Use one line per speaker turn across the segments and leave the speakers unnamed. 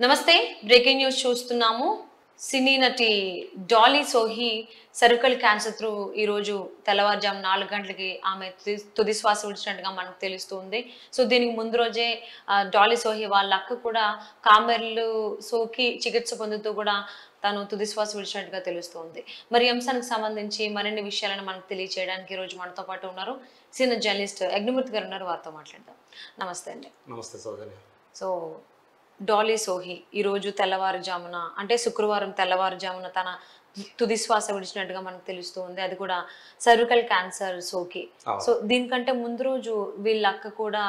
నమస్తే. Breaking news చూస్తున్నాము. సినీ నటి డాలీ సోహి సర్వికల్ క్యాన్సర్‌తో ఈరోజు తెల్లవారుజాము 4 గంటలకి ఆమె తుది శ్వాస విడిచినట్టుగా మనకు తెలుస్తుంది. సో, దీనికి ముందు రోజే డాలీ సోహి వాళ్ళ అక్క కూడా కామెర్లు సోకి చికిత్స పొందుతూ కూడా తను తుది శ్వాస విడిచినట్టుగా తెలుస్తుంది. మరి ఈ అంశానికి సంబంధించి మరిన్ని విషయాలను మనకు తెలియజేయడానికి ఈరోజు మనతో పాటు ఉన్నారు సీనియర్ జర్నలిస్ట్ అగ్నిమూర్తి గారు ఉన్నారు. వారితో మాట్లాడదాం. నమస్తే అండి.
నమస్తే సౌజన్య.
సో డాలీ సోహి ఈరోజు తెల్లవారుజామున అంటే శుక్రవారం తెల్లవారుజామున తన తుది శ్వాస విడిచినట్టుగా మనకు తెలుస్తూ ఉంది. అది కూడా సర్వికల్ క్యాన్సర్ సోకి. సో దీనికంటే ముందు రోజు వీళ్ళ అక్క కూడా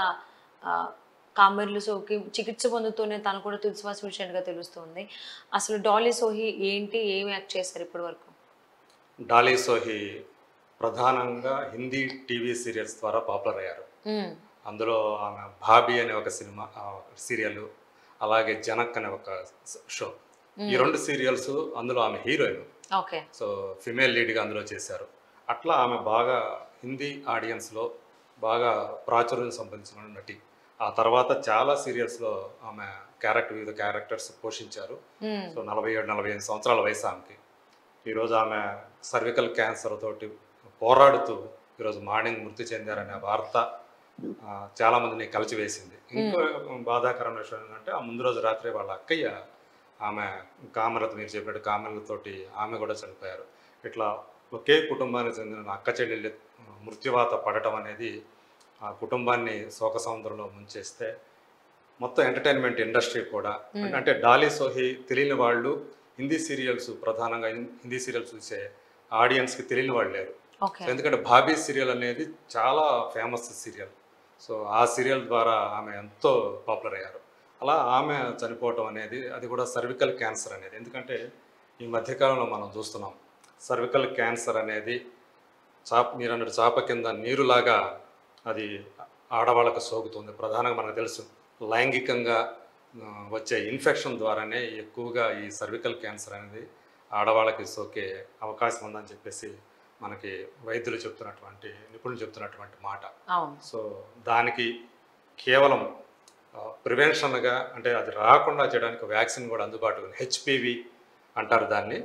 కామెర్లు సోకి చికిత్స పొందుతూనే తను కూడా తుది శ్వాస విడిచినట్టుగా తెలుస్తుంది. అసలు డాలీ సోహి ఏంటి, ఏం యాక్ట్ చేశారు ఇప్పటి వరకు?
డాలీ సోహి ప్రధానంగా హిందీ టీవీ సీరియల్స్ ద్వారా పాపులర్ అయ్యారు. అందులో ఆమె భాబీ అనే ఒక సినిమా సీరియల్, అలాగే జనక్ అనే ఒక షో. ఈ రెండు సీరియల్స్ అందులో ఆమె హీరోయిన్.
ఓకే.
సో ఫిమేల్ లీడ్గా అందులో చేశారు. అట్లా ఆమె బాగా హిందీ ఆడియన్స్లో బాగా ప్రాచుర్యం సంపాదించిన నటి. ఆ తర్వాత చాలా సీరియల్స్లో ఆమె వివిధ క్యారెక్టర్స్ పోషించారు. సో 47-48 సంవత్సరాల వయసు ఆమెకి. ఈరోజు ఆమె సర్వికల్ క్యాన్సర్ తోటి పోరాడుతూ ఈరోజు మార్నింగ్ మృతి చెందారనే వార్త చాలామందిని కలిచివేసింది. ఇంకో బాధాకరమైన విషయం ఏంటంటే ఆ ముందు రోజు రాత్రి వాళ్ళ అక్కయ్య ఆమె కామెరతో, మీరు చెప్పినట్టు కామెరలతోటి ఆమె కూడా చనిపోయారు. ఇట్లా ఒకే కుటుంబానికి చెందిన అక్క చెల్లెళ్ళు మృత్యువాత పడటం అనేది ఆ కుటుంబాన్ని శోక సముద్రంలో ముంచేస్తే మొత్తం ఎంటర్టైన్మెంట్ ఇండస్ట్రీ కూడా, అంటే డాలీ సోహి తెలియని వాళ్ళు హిందీ సీరియల్స్, ప్రధానంగా హిందీ సీరియల్స్ చూసే ఆడియన్స్కి తెలియని వాళ్ళు లేరు. ఎందుకంటే భాబీ సీరియల్ అనేది చాలా ఫేమస్ సీరియల్. సో ఆ సీరియల్ ద్వారా ఆమె ఎంతో పాపులర్ అయ్యారు. అలా ఆమె చనిపోవటం అనేది, అది కూడా సర్వికల్ క్యాన్సర్ అనేది. ఎందుకంటే ఈ మధ్యకాలంలో మనం చూస్తున్నాం సర్వికల్ క్యాన్సర్ అనేది మీరు అన్నట్టు చాప కింద నీరులాగా అది ఆడవాళ్ళకు సోకుతుంది. ప్రధానంగా మనకు తెలుసు లైంగికంగా వచ్చే ఇన్ఫెక్షన్ ద్వారానే ఎక్కువగా ఈ సర్వికల్ క్యాన్సర్ అనేది ఆడవాళ్ళకి సోకే అవకాశం ఉందని చెప్పేసి మనకి వైద్యులు చెప్తున్నటువంటి, నిపుణులు చెప్తున్నటువంటి మాట. సో దానికి కేవలం ప్రివెన్షన్గా, అంటే అది రాకుండా చేయడానికి వ్యాక్సిన్ కూడా అందుబాటులో ఉంది. హెచ్పివి అంటారు దాన్ని.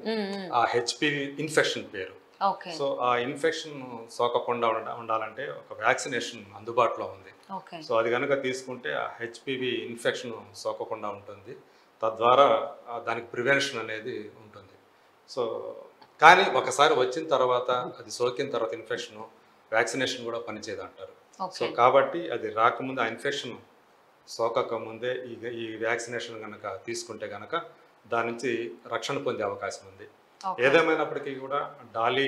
ఆ హెచ్పివి ఇన్ఫెక్షన్ పేరు. సో ఆ ఇన్ఫెక్షన్ సోకకుండా ఉండాలంటే ఒక వ్యాక్సినేషన్ అందుబాటులో ఉంది. సో అది కనుక తీసుకుంటే ఆ హెచ్పివి ఇన్ఫెక్షన్ సోకకుండా ఉంటుంది. తద్వారా దానికి ప్రివెన్షన్ అనేది ఉంటుంది. సో కానీ ఒకసారి వచ్చిన తర్వాత, అది సోకిన తర్వాత ఇన్ఫెక్షన్, వ్యాక్సినేషన్ కూడా పనిచేయదు అంటారు. సో కాబట్టి అది రాకముందే, ఆ ఇన్ఫెక్షన్ సోకక ముందే ఈ వ్యాక్సినేషన్ కనుక తీసుకుంటే కనుక దాని నుంచి రక్షణ పొందే అవకాశం ఉంది. ఏదేమైనప్పటికీ కూడా డాలీ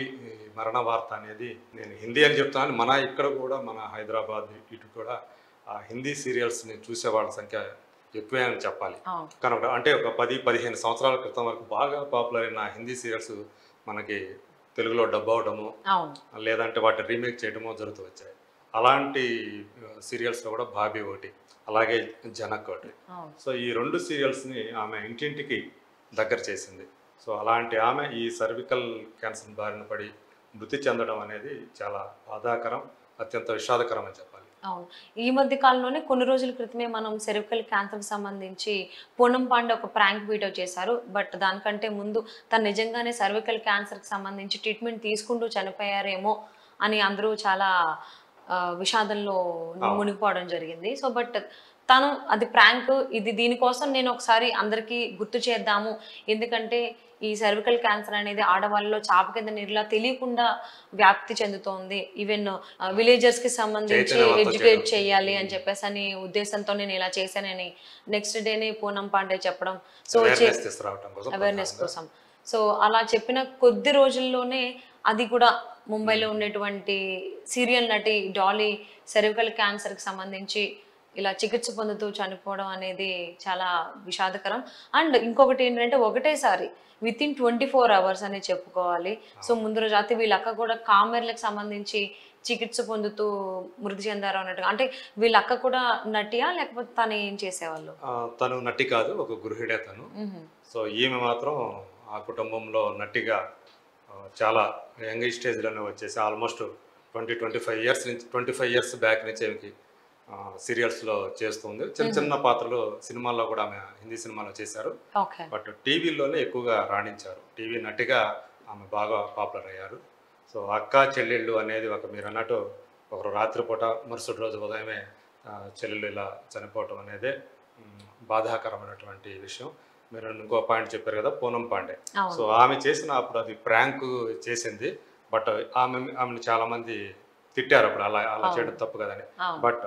మరణ వార్త అనేది, నేను హిందీ అని చెప్తాను, మన ఇక్కడ కూడా మన హైదరాబాద్ ఇటు కూడా ఆ హిందీ సీరియల్స్ని చూసే వాళ్ళ సంఖ్య ఎక్కువే అని చెప్పాలి. కనుక అంటే ఒక 10-15 సంవత్సరాల క్రితం వరకు బాగా పాపులర్ అయిన హిందీ సీరియల్స్ మనకి తెలుగులో డబ్ అవడము, లేదంటే వాటిని రీమేక్ చేయడమో జరుగుతూ వచ్చాయి. అలాంటి సీరియల్స్లో కూడా భాబీ ఒకటి, అలాగే జనక్ ఒకటి. సో ఈ రెండు సీరియల్స్ని ఆమె ఇంటింటికి దగ్గర చేసింది. సో అలాంటి ఆమె ఈ సర్వికల్ క్యాన్సర్ బారిన పడి మృతి చెందడం అనేది చాలా బాధాకరం, అత్యంత విషాదకరం అని చెప్పాలి.
అవును. ఈ మధ్య కాలంలోనే కొన్ని రోజుల క్రితమే మనం సర్వికల్ క్యాన్సర్కి సంబంధించి పూనం పాండే ఒక ప్రాంక్ వీడియో చేశారు. బట్ దానికంటే ముందు తను నిజంగానే సర్వికల్ క్యాన్సర్కి సంబంధించి ట్రీట్మెంట్ తీసుకుంటూ చనిపోయారేమో అని అందరూ చాలా విషాదంలో మునిగిపోవడం జరిగింది. సో బట్ తను అది ప్రాంక్, ఇది దీనికోసం నేను ఒకసారి అందరికీ గుర్తు చేద్దాము, ఎందుకంటే ఈ సర్వికల్ క్యాన్సర్ అనేది ఆడవాళ్ళలో చాప కింద నీరులా తెలియకుండా వ్యాప్తి చెందుతోంది. ఈవెన్ విలేజర్స్ కి సంబంధించి ఎడ్యుకేట్ చేయాలి అని చెప్పేసి అని ఉద్దేశంతో నేను ఇలా చేశానని నెక్స్ట్ డేనే పూనం పాండే చెప్పడం, సో అవేర్నెస్ కోసం. సో అలా చెప్పిన కొద్ది రోజుల్లోనే అది కూడా ముంబైలో ఉండేటువంటి సీరియల్ నటి డాలీ సర్వికల్ క్యాన్సర్కి సంబంధించి ఇలా చికిత్స పొందుతూ చనిపోవడం అనేది చాలా విషాదకరం. అండ్ ఇంకొకటి ఏంటంటే ఒకటేసారి వితిన్ 24 hours అని చెప్పుకోవాలి. సో ముందు రోజు రాత్రి వీళ్ళ అక్క కూడా కామెర్లకు సంబంధించి చికిత్స పొందుతూ మృతి చెందారు అన్నట్టుగా. అంటే వీళ్ళ అక్క కూడా నటియా, లేకపోతే తను ఏం చేసేవాళ్ళు?
తను నటి కాదు, ఒక గృహిడే తను. సో ఈమె మాత్రం ఆ కుటుంబంలో నటిగా చాలా యంగ్ స్టేజ్లోనే వచ్చేసి ఆల్మోస్ట్ 20-25 years నుంచి, 25 years బ్యాక్ నుంచి ఆమెకి సీరియల్స్లో చేస్తుంది. చిన్న చిన్న పాత్రలు సినిమాల్లో కూడా ఆమె హిందీ సినిమాలో చేశారు.
ఓకే.
బట్ టీవీలోనే ఎక్కువగా రాణించారు. టీవీ నటిగా ఆమె బాగా పాపులర్ అయ్యారు. సో అక్క చెల్లెళ్ళు అనేది మీరు అన్నట్టు ఒకరు రాత్రిపూట మరుసటి రోజు ఉదయమే చెల్లెళ్ళు ఇలా చనిపోవటం అనేది బాధాకరమైనటువంటి విషయం. మీరు ఇంకో పాయింట్ చెప్పారు కదా, పూనం పాండే. సో ఆమె చేసిన అప్పుడు అది ప్రాంక్ చేసింది. బట్ ఆమెను చాలామంది తిట్టారు అప్పుడు, అలా చేయడం తప్పు కదని. బట్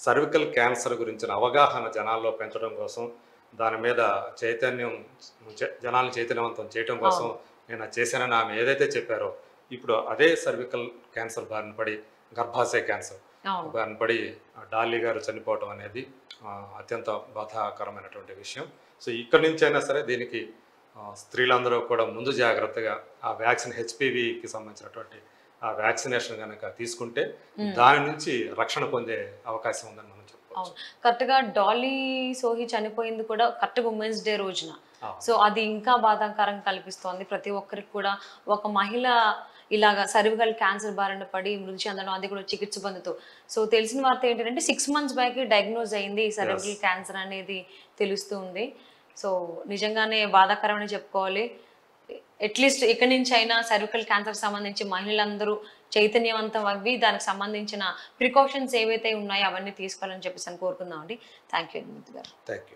సర్వికల్ క్యాన్సర్ గురించిన అవగాహన జనాల్లో పెంచడం కోసం, దాని మీద చైతన్యం, జనాలను చైతన్యవంతం చేయడం కోసం నేను చేశానని ఆమె ఏదైతే చెప్పారో, ఇప్పుడు అదే సర్వికల్ క్యాన్సర్ బారిన పడి, గర్భాశయ క్యాన్సర్ బారిన పడి డాలీ గారు చనిపోవటం అనేది అత్యంత బాధాకరమైనటువంటి విషయం. సో ఇక్కడి నుంచి అయినా సరే దీనికి స్త్రీలందరూ కూడా ముందు జాగ్రత్తగా ఆ వ్యాక్సిన్, హెచ్పివికి సంబంధించినటువంటి ఆ వ్యాక్సినేషన్ కనుక తీసుకుంటే దాని నుంచి రక్షణ పొందే అవకాశం ఉందని మనం చెప్పుకోవచ్చు.
కరెక్ట్గా డాలీ సోహి చనిపోయింది కూడా కరెక్ట్గా ఉమెన్స్ డే రోజున. సో అది ఇంకా బాధాకరం కల్పిస్తోంది. ప్రతి ఒక్కరికి కూడా ఒక మహిళ ఇలాగా సర్వికల్ క్యాన్సర్ బారిన పడి మృతి చెందడం, అది కూడా చికిత్స పొందుతూ. సో తెలిసిన వార్త ఏంటంటే 6 months బ్యాక్ డయాగ్నోజ్ అయింది సర్వికల్ క్యాన్సర్ అనేది తెలుస్తూ ఉంది. సో నిజంగానే బాధాకరమని చెప్పుకోవాలి. అట్లీస్ట్ ఇక్కడి నుంచి అయినా సర్వికల్ క్యాన్సర్ సంబంధించి మహిళలందరూ చైతన్యవంతం అవి దానికి సంబంధించిన ప్రికాషన్స్ ఏవైతే ఉన్నాయో అవన్నీ తీసుకోవాలని చెప్పేసి కోరుకుందాం అండి. థ్యాంక్ యూ గారు.
Thank you.